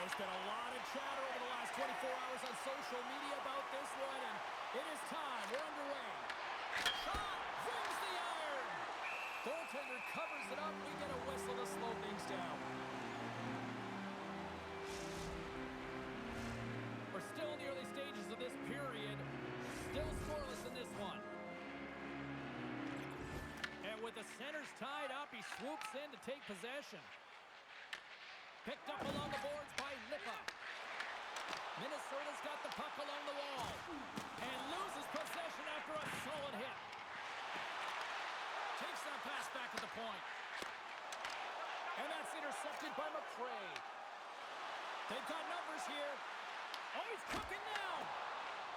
There's been a lot of chatter over the last 24 hours on social media about this one, and it is time. We're underway. Shot! Rings the iron! Goaltender covers it up. We get a whistle to slow things down. We're still in the early stages of this period. Still scoreless in this one. And with the centers tied up, he swoops in to take possession. Picked up along the boards by Lippa. Minnesota's got the puck along the wall. And loses possession after a solid hit. Takes that pass back at the point. And that's intercepted by McCray. They've got numbers here. Oh, he's cooking now.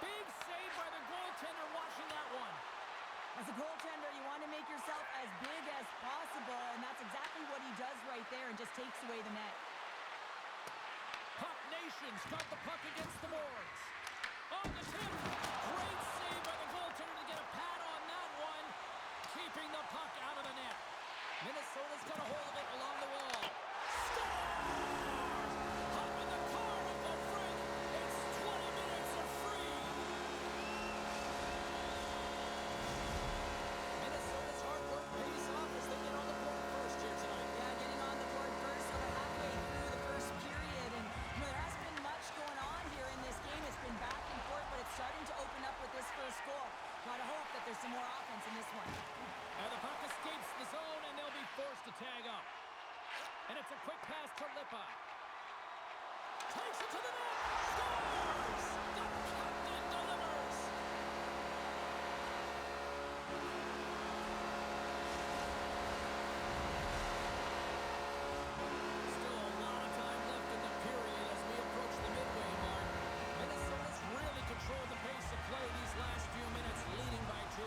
Big save by the goaltender watching that one. As a goaltender, you want to make yourself as big as possible, and that's exactly what he does right there and just takes away the net. Puck Nation's got the puck against the boards. On the tip. Great save by the goaltender to get a pad on that one. Keeping the puck out of the net. Minnesota's got a hold of it along the wall. Scores! Hop in the car with the Frank. It's 20 minutes of free. Minnesota's hard work pays off as they get on the board first here tonight. Yeah, getting on the board first, so they're halfway through the first period. And there hasn't been much going on here in this game. It's been back and forth, but it's starting to open up with this first goal. Gotta hope that there's some more offense in this one. And the puck escapes the zone, and they'll be forced to tag up. And it's a quick pass to Lippa. Takes it to the net. Scores! The captain delivers. Still a lot of time left in the period as we approach the midway mark. Minnesota's really controlled the pace of play these last few minutes, leading by 2.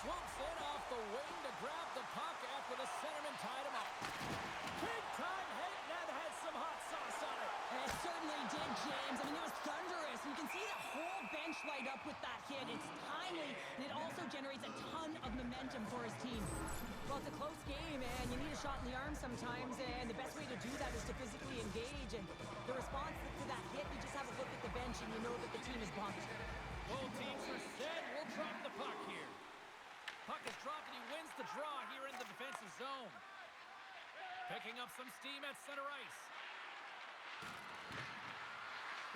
Swoops in off the wing to grab the puck after the centerman tied him up. Big time hit, that had some hot sauce on it. And it certainly did, James. I mean, it was thunderous. You can see the whole bench light up with that hit. It's timely, and it also generates a ton of momentum for his team. Well, it's a close game, and you need a shot in the arm sometimes, and the best way to do that is to physically engage. And the response to that hit, you just have a look at the bench, and you know that the team is bumped. Both teams are set. We'll drop the puck here. Puck is dropped, and he wins the draw here in the defensive zone. Picking up some steam at center ice.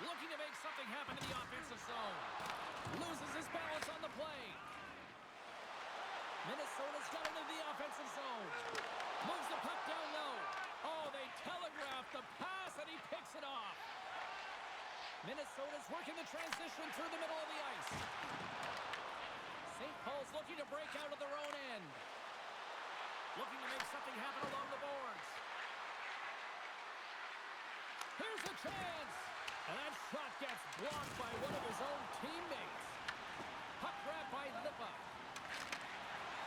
Looking to make something happen in the offensive zone. Loses his balance on the play. Minnesota's got into the offensive zone. Moves the puck down low. Oh, they telegraphed the pass, and he picks it off. Minnesota's working the transition through the middle of the ice. St. Paul's looking to break out of their own end. Looking to make something happen along the boards. Here's a chance. And that shot gets blocked by one of his own teammates. Puck grab by Lippa.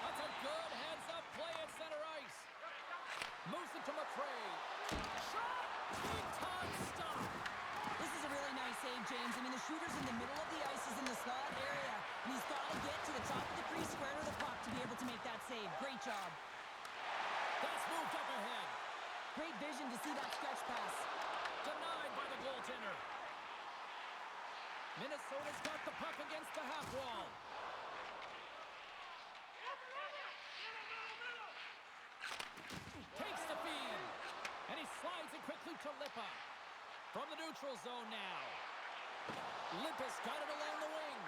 That's a good heads-up play at center ice. Moves it to McCray. Shot! Big-time stop. This is a really nice save, James. I mean, the shooter's in the middle of the ice, is in the slot area, and he's got to get to the top of the crease square to the puck to be able to make that save. Great job. That's moved up ahead. Great vision to see that stretch pass. Denied by the goaltender. Minnesota's got the puck against the half wall. Takes the feed. And he slides it quickly to Lippa. From the neutral zone now. Lippa's got it along the wing.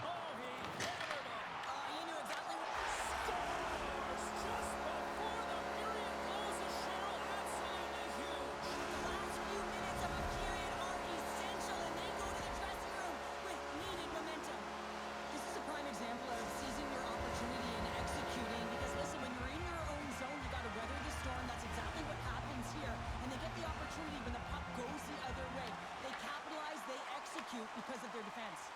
Oh, he hammered him. You knew exactly what... Scores just before the period closes, Cheryl. Absolutely huge. The last few minutes of a period are essential, and they go to the dressing room with needed momentum. This is a prime example of seizing your opportunity and executing, because listen, when you're in your own zone, you got to weather the storm. That's exactly what happens here. And they get the opportunity when the puck goes the other way. They capitalize, they execute because of their defense.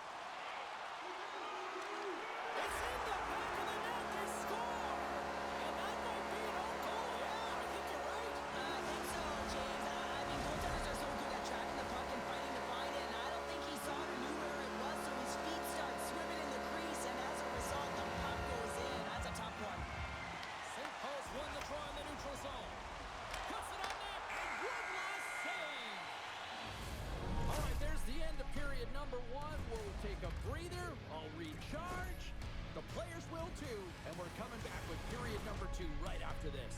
charge? The players will too, and we're coming back with period number 2 right after this.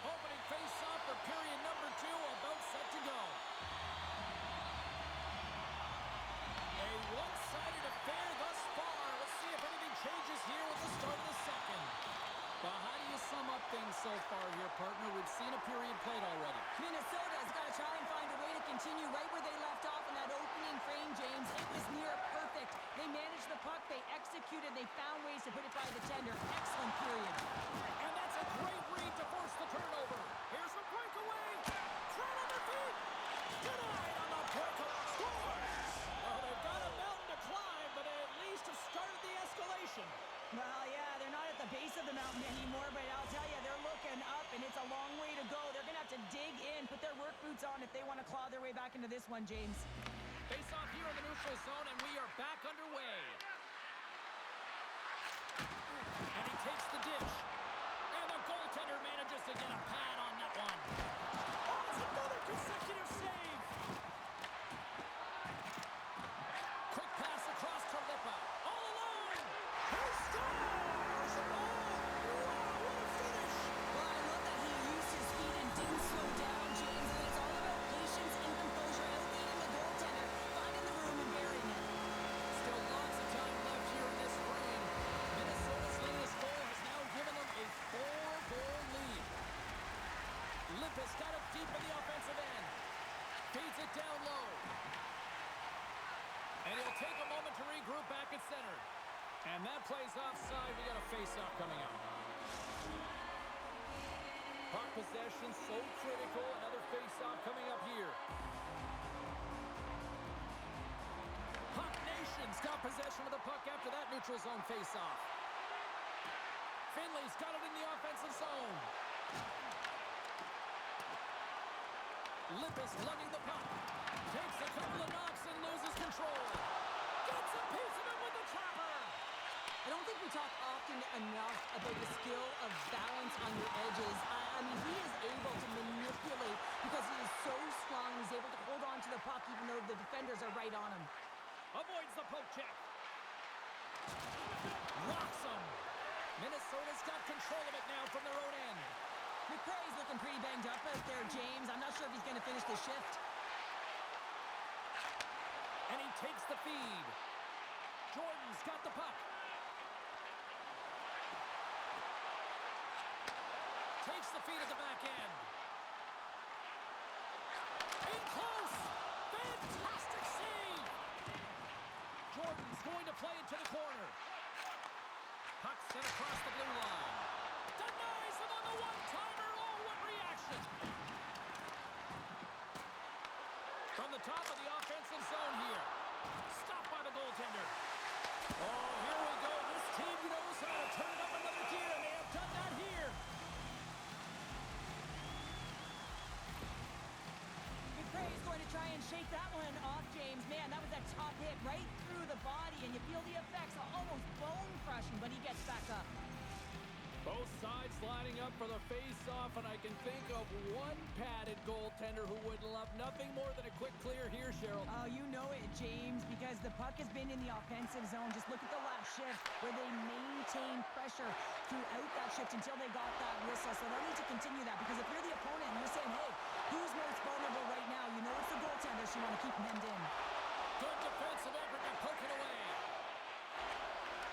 Opening face-off for period number 2, about set to go. A one-sided affair thus far. Let's see if anything changes here with the start of the second. Well, how do you sum up things so far here, partner? We've seen a period played already. Minnesota's got to try and find a way to continue right where they left off in that opening frame, James. It was near perfect. They managed the puck. They executed. They found ways to put it by the tender. Excellent period. And that's a great read to force the turnover. Here's a breakaway. Flat on their feet. Denied on the breakaway. Scores! Well, they've got a mountain to climb, but they at least have started the escalation. Well, yeah, they're not at the base of the mountain anymore, but I'll tell you, they're looking up, and it's a long way to go. They're going to have to dig in, put their work boots on if they want to claw their way back into this one, James. Face off here in the neutral zone, and we are back underway. And he takes the dish. And the goaltender manages to get a pad on that one. Oh, it's another consecutive save. Quick pass across to Lippa. All alone. He scores! Oh, wow, what a finish. Well, I love that he used his feet and didn't slow down, James, and it's all about patience and composure, outleading the goaltender, finding the room and burying it. Still lots of time left here in this frame. Minnesota's latest goal has now given them a 4-goal lead. Lippis got it deep in the offensive end. Feeds it down low. And he'll take a moment to regroup back at center. And that plays offside. We got a face-off coming up. Puck possession so critical. Another face-off coming up here. Puck Nation's got possession of the puck after that neutral zone face-off. Finley's got it in the offensive zone. Lippis lugging the puck. Takes a couple of knocks and loses control. Gets a piece of it with the chopper. I don't think we talk often enough about the skill of balance on your edges. I mean, he is able to manipulate because he is so strong. He's able to hold on to the puck even though the defenders are right on him. Avoids the poke check. Rocks him. Minnesota's got control of it now from their own end. McRae's looking pretty banged up out there, James. I'm not sure if he's going to finish the shift. And he takes the feed. Jordan's got the puck. Takes the feed at the back end. In close. Fantastic save. Jordan's going to play it to the corner. Puck sent across the blue line. Denies him on the one-timer. Oh, what reaction. From the top of the offensive zone here. Stopped by the goaltender. Oh, here we go. This team knows how to turn up another gear, and they have done that here. McRae's going to try and shake that one off, James. Man, that was a top hit right through the body, and you feel the effects, almost bone-crushing, but he gets back up. Both sides lining up for the face-off, and I can think of one padded goaltender who would love nothing more than a quick clear here, Cheryl. Oh, you know it, James, because the puck has been in the offensive zone. Just look at the last shift where they maintained pressure throughout that shift until they got that whistle. So they'll need to continue that, because if you're the opponent and you're saying, hey, who's most vulnerable right now? You know it's the goaltender, so you want to keep him hemmed in. Good defensive effort to poke it away.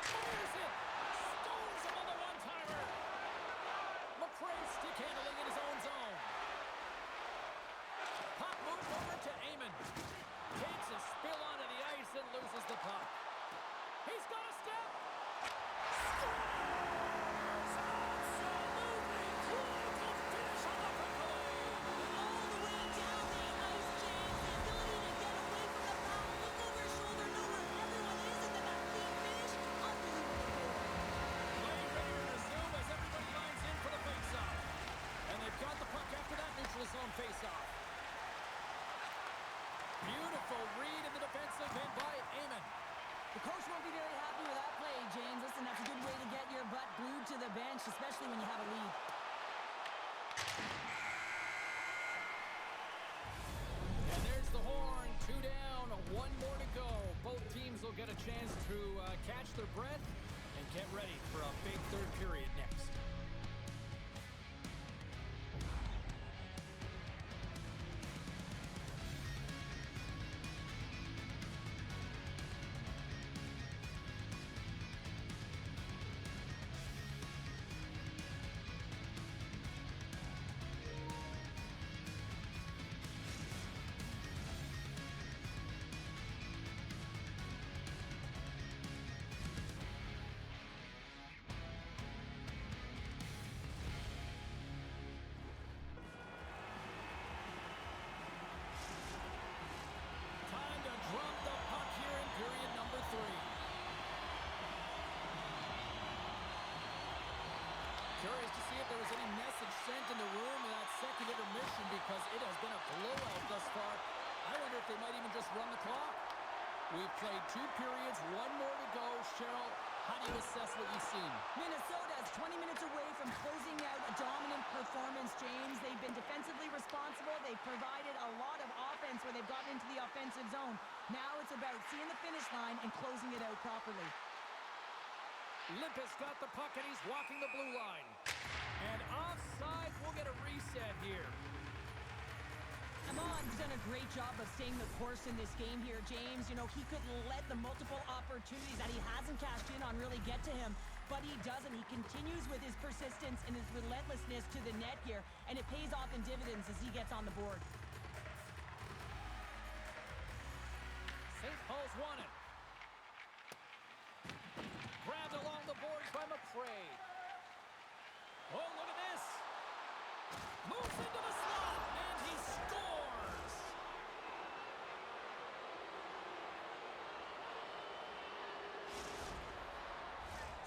Fires it. Stones him on the one-timer. McRae stick handling in his own zone. Puck moved over to Amon. Takes a spill onto the ice and loses the puck. He's got a step. Scores! Absolutely critical finish on the breakaway. especially when you have a lead. And there's the horn. 2 down, 1 more to go. Both teams will get a chance to catch their breath and get ready for a big third period next. Time to drop the puck here in period number 3. Curious to see if there was any message sent in the room in that second intermission because it has been a blowout thus far. I wonder if they might even just run the clock. We've played 2 periods, 1 more to go. Cheryl, how do you assess what you've seen? Minnesota's 20 minutes away from closing out a dominant performance, James. They've been defensively responsible. They've provided a lot of offense where they've gotten into the offensive zone. Now it's about seeing the finish line and closing it out properly. Lippis got the puck and he's walking the blue line. And offside, we'll get a reset here. Amon's done a great job of staying the course in this game here, James. You know, he could let the multiple opportunities that he hasn't cashed in on really get to him, but he doesn't. He continues with his persistence and his relentlessness to the net here, and it pays off in dividends as he gets on the board. St. Paul's won it. Grabbed along the boards by McCray. Oh, look at this. Moves into the slot, and he scores.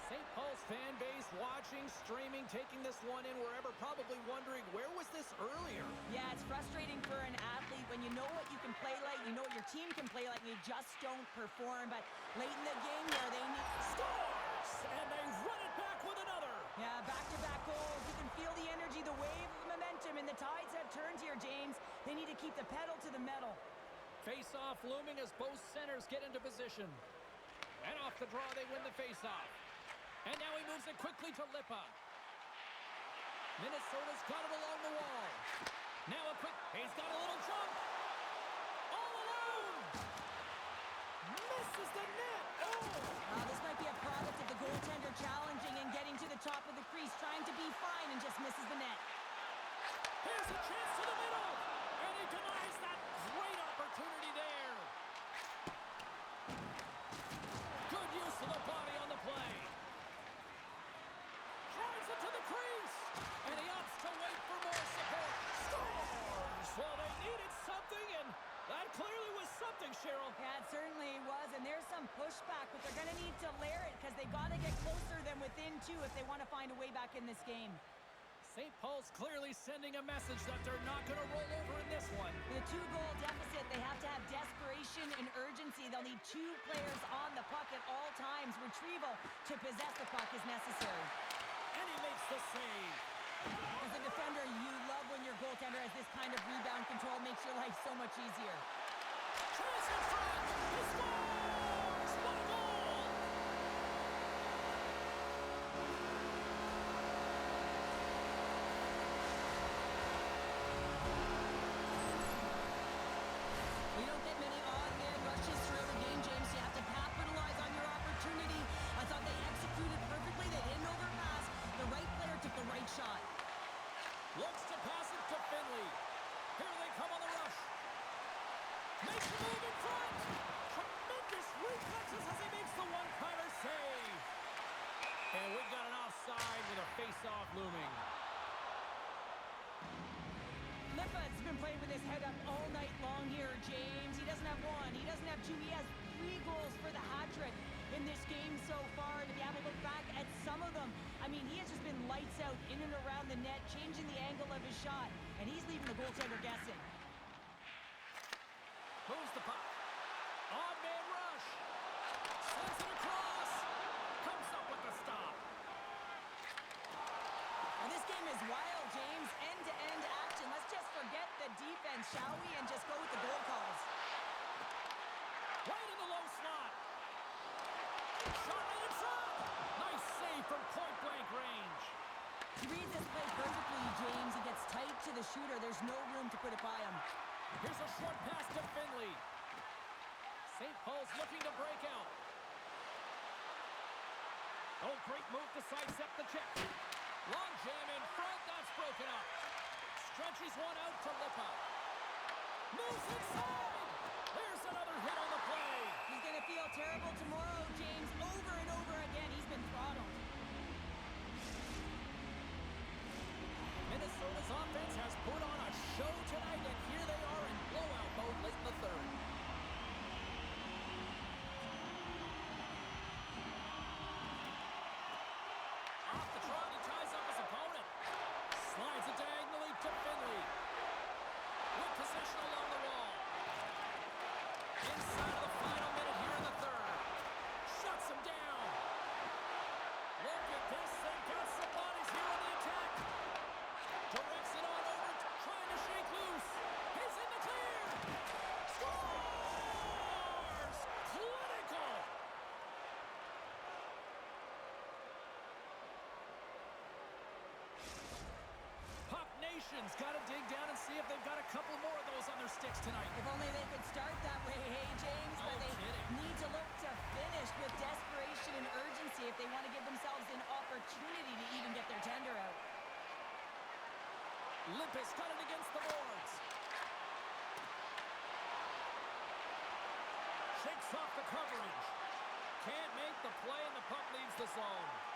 St. Paul's fan base watching, streaming, taking this one in wherever, probably wondering, where was this earlier? Yeah, it's frustrating for an athlete when you know what you can play like, you know what your team can play like, and you just don't perform. But late in the game here, they need... Scores! And they run it back with another. Yeah, back-to-back goals. You can feel the energy, the wave of momentum, and the tides have turned here, James. They need to keep the pedal to the metal. Face-off looming as both centers get into position. And off the draw, they win the face-off. And now he moves it quickly to Lippa. Minnesota's got it along the wall. Now a quick, he's got a little jump. All alone. Misses the net. Oh! This might be a product of the goaltender challenging and getting to the top of the crease, trying to be fine, and just misses the net. Here's a chance to the middle. And he denies that great opportunity there. Good use of the body on the play. Drives it to the crease. And he opts to wait for more support. Scores! Well, they needed something, and that clearly was something, Cheryl. Yeah, it certainly was, and there's some pushback, but they're going to need to layer it because they've got to get closer than within 2 if they want to find a way back in this game. St. Paul's clearly sending a message that they're not going to roll over in this one. With a 2-goal deficit, they have to have desperation and urgency. They'll need 2 players on the puck at all times. Retrieval to possess the puck is necessary. And he makes the save. As a defender, you love when your goaltender has this kind of rebound control. Makes your life so much easier. Tries in front. He scores! What a goal! You don't get many odd man rushes throughout the game, James. You have to capitalize on your opportunity. I thought they executed perfectly. They didn't overpass. The right player took the right shot. Looks to pass it to Finley. Here they come on the rush. Makes the move in front. Tremendous reflexes as he makes the one-timer save. And we've got an offside with a face-off looming. Lippa's been playing with his head up all night long here, James. He doesn't have 1. He doesn't have 2. He has 3 goals for the hat-trick in this game so far. And if you have a look back at some of them, I mean, he has just been lights out in and around the net, changing the angle of his shot, and he's leaving the goaltender guessing. Moves the puck. On man rush. Sends it across. Comes up with the stop. hands, shall we? And just go with the goal calls. Right in the low slot. Shot right inside. Nice save from point-blank range. He reads this play perfectly, James. He gets tight to the shooter. There's no room to put it by him. Here's a short pass to Finley. St. Paul's looking to break out. Oh, great move to sidestep the check. Long jam in front. That's broken up. Stretches one out to Lipa. Moves inside. There's another hit on the play. He's going to feel terrible tomorrow, James. Over and over again, he's been throttled. Minnesota's offense has put on a show tonight, and here they are in blowout mode late in the third. Off the trot, he ties up his opponent. Slides it diagonally to Finley. With possession along the wall. Inside of the final minute here in the third. Shuts him down. Look at this. They've got some bodies here on the attack. Directs it on over, trying to shake loose. He's in the clear. Scores! Clinical! Puck Nation's got to dig down and see if they've got a couple more of those on their sticks tonight. If only they could start that way, hey, James. But No they kidding. need to look to finish with desperation and urgency if they want to give themselves an opportunity to even get their tender out. Lippis got it against the boards. Shakes off the coverage. Can't make the play, and the puck leaves the zone.